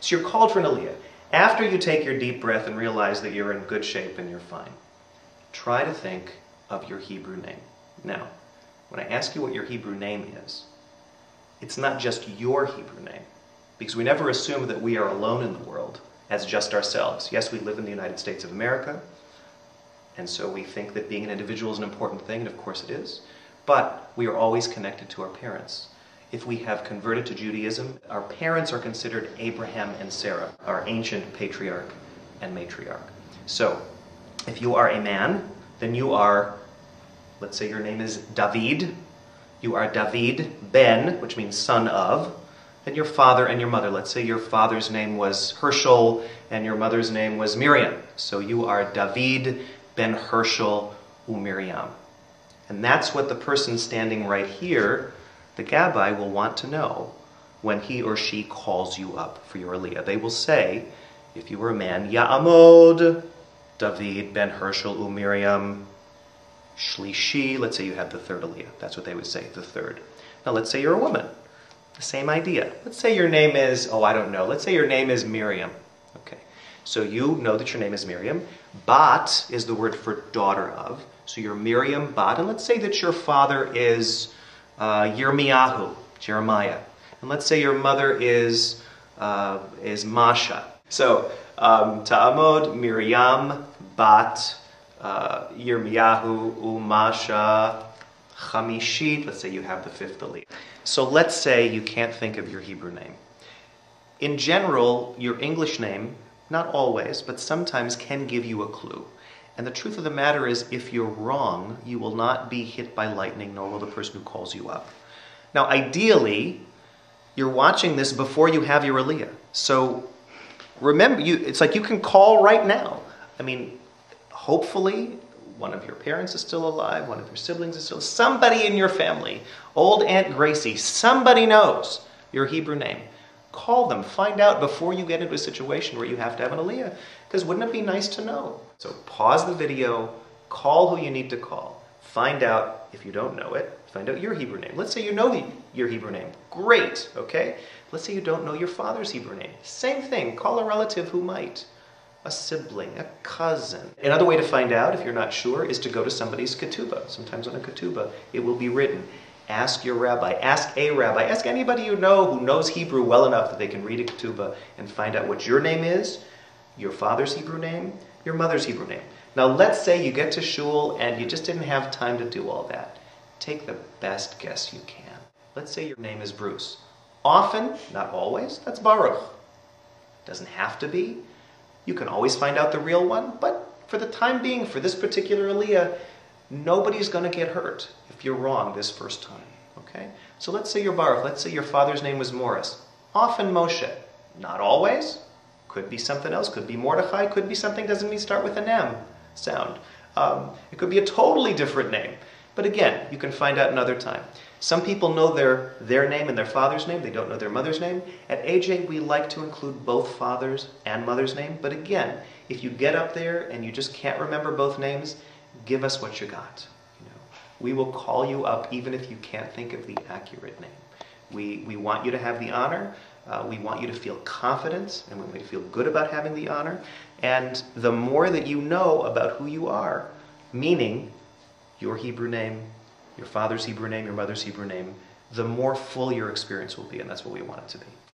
So you're called for an Aliyah. After you take your deep breath and realize that you're in good shape and you're fine, try to think of your Hebrew name. Now, when I ask you what your Hebrew name is, it's not just your Hebrew name, because we never assume that we are alone in the world as just ourselves. Yes, we live in the United States of America, and so we think that being an individual is an important thing, and of course it is, but we are always connected to our parents. If we have converted to Judaism, our parents are considered Abraham and Sarah, our ancient patriarch and matriarch. So, if you are a man, then you are, let's say your name is David. You are David ben, which means son of, and your father and your mother. Let's say your father's name was Herschel and your mother's name was Miriam. So you are David ben Herschel uMiriam. And that's what the person standing right here, the Gabbai, will want to know when he or she calls you up for your Aliyah. They will say, if you were a man, Ya'amod David ben Herschel uMiriam Shlishi. Let's say you had the third Aliyah. That's what they would say, the third. Now let's say you're a woman. The same idea. Let's say your name is, let's say your name is Miriam. Okay, so you know that your name is Miriam. Bat is the word for daughter of. So you're Miriam Bat. And let's say that your father is Yirmiyahu, Jeremiah. And let's say your mother is Masha. So Ta'amod Miriam Bat Yirmiyahu Umasha Chamishit. Let's say you have the fifth Aliyah. So let's say you can't think of your Hebrew name. In general, your English name, not always, but sometimes can give you a clue. And the truth of the matter is, if you're wrong, you will not be hit by lightning, nor will the person who calls you up. Now, ideally, you're watching this before you have your Aliyah. So remember, it's like you can call right now. I mean, hopefully, one of your parents is still alive, one of your siblings is still, somebody in your family, old Aunt Gracie, somebody knows your Hebrew name. Call them, find out before you get into a situation where you have to have an Aliyah, because wouldn't it be nice to know? So pause the video, call who you need to call, find out, if you don't know it, find out your Hebrew name. Let's say you know your Hebrew name. Great, okay? Let's say you don't know your father's Hebrew name. Same thing, call a relative who might. A sibling, a cousin. Another way to find out, if you're not sure, is to go to somebody's ketubah. Sometimes on a ketubah, it will be written. Ask your rabbi, ask a rabbi, ask anybody you know who knows Hebrew well enough that they can read a ketubah and find out what your name is, your father's Hebrew name, your mother's Hebrew name. Now let's say you get to shul and you just didn't have time to do all that. Take the best guess you can. Let's say your name is Bruce. Often, not always, that's Baruch. Doesn't have to be. You can always find out the real one, but for the time being, for this particular Aliyah, nobody's going to get hurt if you're wrong this first time, okay? So let's say you're Baruch. Let's say your father's name was Morris. Often Moshe. Not always. Could be something else. Could be Mordechai. Could be something doesn't even start with an M sound. It could be a totally different name. But again, you can find out another time. Some people know their name and their father's name. They don't know their mother's name. At AJ, we like to include both father's and mother's name. But again, if you get up there and you just can't remember both names, give us what you got. We will call you up even if you can't think of the accurate name. We want you to have the honor. We want you to feel confident, and we want you to feel good about having the honor. And the more that you know about who you are, meaning your Hebrew name, your father's Hebrew name, your mother's Hebrew name, the more full your experience will be, and that's what we want it to be.